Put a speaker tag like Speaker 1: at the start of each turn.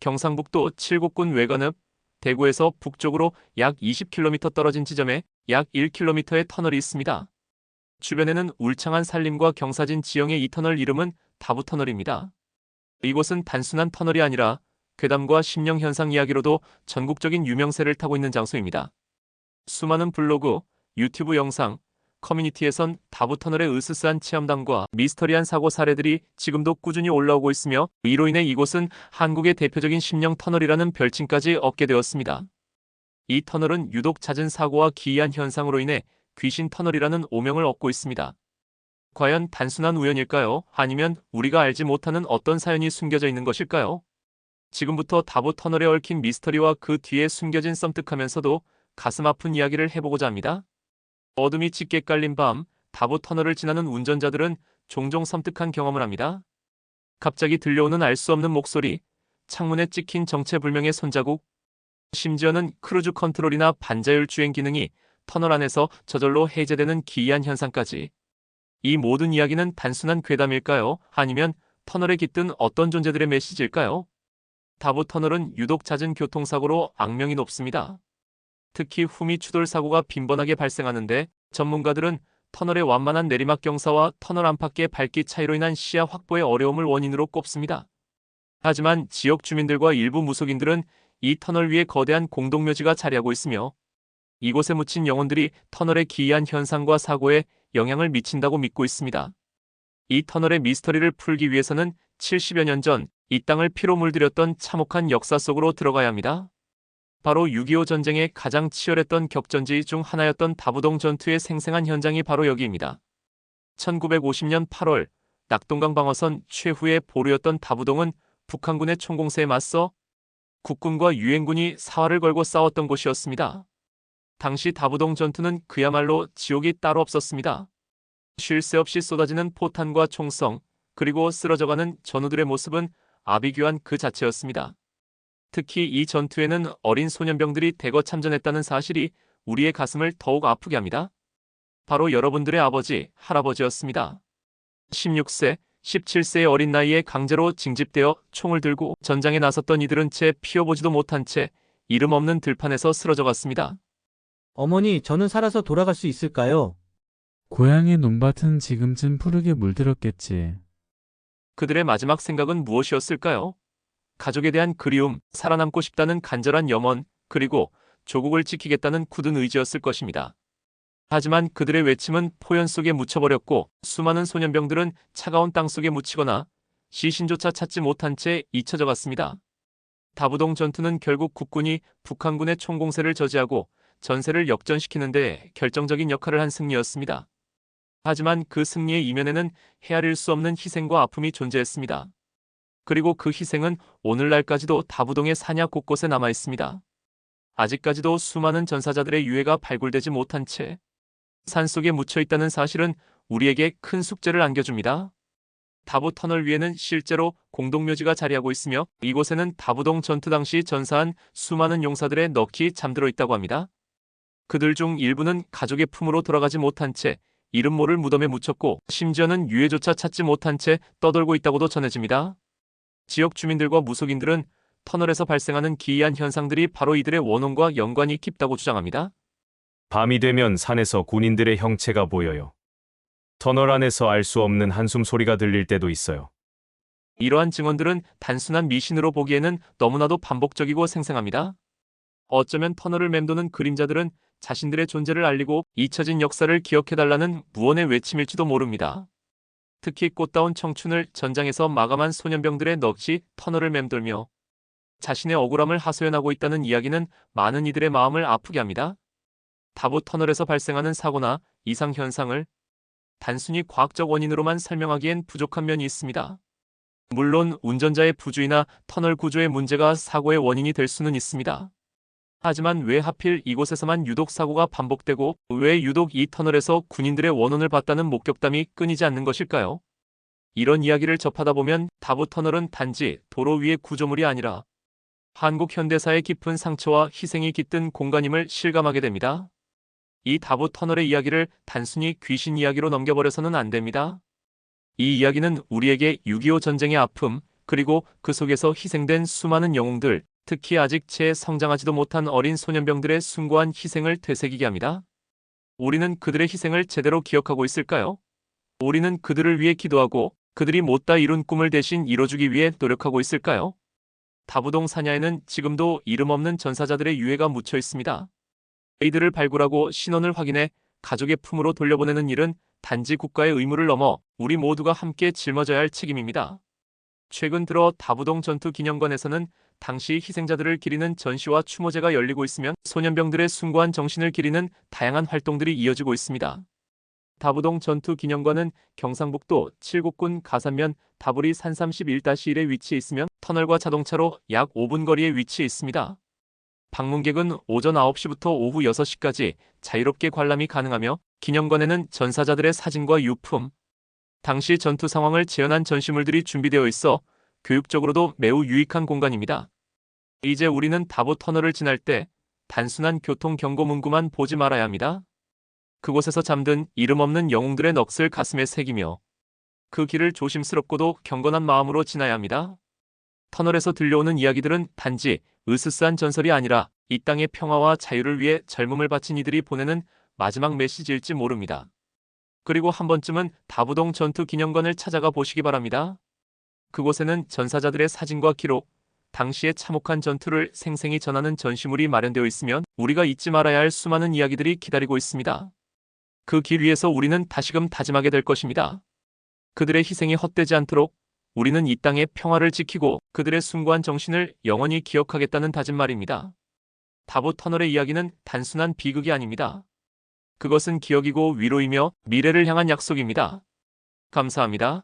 Speaker 1: 경상북도 칠곡군 외관읍, 대구에서 북쪽으로 약 20km 떨어진 지점에 약 1km의 터널이 있습니다. 주변에는 울창한 산림과 경사진 지형의 이 터널 이름은 다부터널입니다. 이곳은 단순한 터널이 아니라 괴담과 심령현상 이야기로도 전국적인 유명세를 타고 있는 장소입니다. 수많은 블로그, 유튜브 영상, 커뮤니티에선 다부터널의 으스스한 체험담과 미스터리한 사고 사례들이 지금도 꾸준히 올라오고 있으며 이로 인해 이곳은 한국의 대표적인 심령터널이라는 별칭까지 얻게 되었습니다. 이 터널은 유독 잦은 사고와 기이한 현상으로 인해 귀신터널이라는 오명을 얻고 있습니다. 과연 단순한 우연일까요? 아니면 우리가 알지 못하는 어떤 사연이 숨겨져 있는 것일까요? 지금부터 다부터널에 얽힌 미스터리와 그 뒤에 숨겨진 썸뜩하면서도 가슴 아픈 이야기를 해보고자 합니다. 어둠이 짙게 깔린 밤, 다부터널을 지나는 운전자들은 종종 섬뜩한 경험을 합니다. 갑자기 들려오는 알 수 없는 목소리, 창문에 찍힌 정체불명의 손자국, 심지어는 크루즈 컨트롤이나 반자율 주행 기능이 터널 안에서 저절로 해제되는 기이한 현상까지. 이 모든 이야기는 단순한 괴담일까요? 아니면 터널에 깃든 어떤 존재들의 메시지일까요? 다부터널은 유독 잦은 교통사고로 악명이 높습니다. 특히 후미 추돌 사고가 빈번하게 발생하는데 전문가들은 터널의 완만한 내리막 경사와 터널 안팎의 밝기 차이로 인한 시야 확보의 어려움을 원인으로 꼽습니다. 하지만 지역 주민들과 일부 무속인들은 이 터널 위에 거대한 공동묘지가 자리하고 있으며 이곳에 묻힌 영혼들이 터널의 기이한 현상과 사고에 영향을 미친다고 믿고 있습니다. 이 터널의 미스터리를 풀기 위해서는 70여 년 전 이 땅을 피로 물들였던 참혹한 역사 속으로 들어가야 합니다. 바로 6.25 전쟁의 가장 치열했던 격전지 중 하나였던 다부동 전투의 생생한 현장이 바로 여기입니다. 1950년 8월 낙동강 방어선 최후의 보루였던 다부동은 북한군의 총공세에 맞서 국군과 유엔군이 사활을 걸고 싸웠던 곳이었습니다. 당시 다부동 전투는 그야말로 지옥이 따로 없었습니다. 쉴 새 없이 쏟아지는 포탄과 총성, 그리고 쓰러져가는 전우들의 모습은 아비규환 그 자체였습니다. 특히 이 전투에는 어린 소년병들이 대거 참전했다는 사실이 우리의 가슴을 더욱 아프게 합니다. 바로 여러분들의 아버지, 할아버지였습니다. 16세, 17세의 어린 나이에 강제로 징집되어 총을 들고 전장에 나섰던 이들은 채 피워보지도 못한 채 이름 없는 들판에서 쓰러져갔습니다.
Speaker 2: 어머니, 저는 살아서 돌아갈 수 있을까요?
Speaker 3: 고향의 논밭은 지금쯤 푸르게 물들었겠지.
Speaker 1: 그들의 마지막 생각은 무엇이었을까요? 가족에 대한 그리움, 살아남고 싶다는 간절한 염원, 그리고 조국을 지키겠다는 굳은 의지였을 것입니다. 하지만 그들의 외침은 포연 속에 묻혀버렸고 수많은 소년병들은 차가운 땅 속에 묻히거나 시신조차 찾지 못한 채 잊혀져 갔습니다. 다부동 전투는 결국 국군이 북한군의 총공세를 저지하고 전세를 역전시키는 데 결정적인 역할을 한 승리였습니다. 하지만 그 승리의 이면에는 헤아릴 수 없는 희생과 아픔이 존재했습니다. 그리고 그 희생은 오늘날까지도 다부동의 산야 곳곳에 남아 있습니다. 아직까지도 수많은 전사자들의 유해가 발굴되지 못한 채 산속에 묻혀 있다는 사실은 우리에게 큰 숙제를 안겨줍니다. 다부터널 위에는 실제로 공동묘지가 자리하고 있으며 이곳에는 다부동 전투 당시 전사한 수많은 용사들의 넋이 잠들어 있다고 합니다. 그들 중 일부는 가족의 품으로 돌아가지 못한 채 이름 모를 무덤에 묻혔고 심지어는 유해조차 찾지 못한 채 떠돌고 있다고도 전해집니다. 지역 주민들과 무속인들은 터널에서 발생하는 기이한 현상들이 바로 이들의 원혼과 연관이 깊다고 주장합니다.
Speaker 4: 밤이 되면 산에서 군인들의 형체가 보여요. 터널 안에서 알 수 없는 한숨 소리가 들릴 때도 있어요.
Speaker 1: 이러한 증언들은 단순한 미신으로 보기에는 너무나도 반복적이고 생생합니다. 어쩌면 터널을 맴도는 그림자들은 자신들의 존재를 알리고 잊혀진 역사를 기억해달라는 무언의 외침일지도 모릅니다. 특히 꽃다운 청춘을 전장에서 마감한 소년병들의 넋이 터널을 맴돌며 자신의 억울함을 하소연하고 있다는 이야기는 많은 이들의 마음을 아프게 합니다. 다부터널에서 발생하는 사고나 이상 현상을 단순히 과학적 원인으로만 설명하기엔 부족한 면이 있습니다. 물론 운전자의 부주의나 터널 구조의 문제가 사고의 원인이 될 수는 있습니다. 하지만 왜 하필 이곳에서만 유독 사고가 반복되고 왜 유독 이 터널에서 군인들의 원혼을 봤다는 목격담이 끊이지 않는 것일까요? 이런 이야기를 접하다 보면 다부터널은 단지 도로 위의 구조물이 아니라 한국 현대사의 깊은 상처와 희생이 깃든 공간임을 실감하게 됩니다. 이 다부터널의 이야기를 단순히 귀신 이야기로 넘겨버려서는 안 됩니다. 이 이야기는 우리에게 6.25 전쟁의 아픔, 그리고 그 속에서 희생된 수많은 영웅들, 특히 아직 채 성장하지도 못한 어린 소년병들의 숭고한 희생을 되새기게 합니다. 우리는 그들의 희생을 제대로 기억하고 있을까요? 우리는 그들을 위해 기도하고 그들이 못다 이룬 꿈을 대신 이뤄주기 위해 노력하고 있을까요? 다부동 사냐에는 지금도 이름 없는 전사자들의 유해가 묻혀 있습니다. 이들을 발굴하고 신원을 확인해 가족의 품으로 돌려보내는 일은 단지 국가의 의무를 넘어 우리 모두가 함께 짊어져야 할 책임입니다. 최근 들어 다부동 전투 기념관에서는 당시 희생자들을 기리는 전시와 추모제가 열리고 있으며 소년병들의 숭고한 정신을 기리는 다양한 활동들이 이어지고 있습니다. 다부동 전투 기념관은 경상북도 칠곡군 가산면 다부리 산 31-1에 위치해 있으며 터널과 자동차로 약 5분 거리에 위치해 있습니다. 방문객은 오전 9시부터 오후 6시까지 자유롭게 관람이 가능하며 기념관에는 전사자들의 사진과 유품, 당시 전투 상황을 재현한 전시물들이 준비되어 있어 교육적으로도 매우 유익한 공간입니다. 이제 우리는 다부 터널을 지날 때 단순한 교통 경고 문구만 보지 말아야 합니다. 그곳에서 잠든 이름 없는 영웅들의 넋을 가슴에 새기며 그 길을 조심스럽고도 경건한 마음으로 지나야 합니다. 터널에서 들려오는 이야기들은 단지 으스스한 전설이 아니라 이 땅의 평화와 자유를 위해 젊음을 바친 이들이 보내는 마지막 메시지일지 모릅니다. 그리고 한 번쯤은 다부동 전투 기념관을 찾아가 보시기 바랍니다. 그곳에는 전사자들의 사진과 기록, 당시의 참혹한 전투를 생생히 전하는 전시물이 마련되어 있으며 우리가 잊지 말아야 할 수많은 이야기들이 기다리고 있습니다. 그 길 위에서 우리는 다시금 다짐하게 될 것입니다. 그들의 희생이 헛되지 않도록 우리는 이 땅의 평화를 지키고 그들의 숭고한 정신을 영원히 기억하겠다는 다짐 말입니다. 다부 터널의 이야기는 단순한 비극이 아닙니다. 그것은 기억이고 위로이며 미래를 향한 약속입니다. 감사합니다.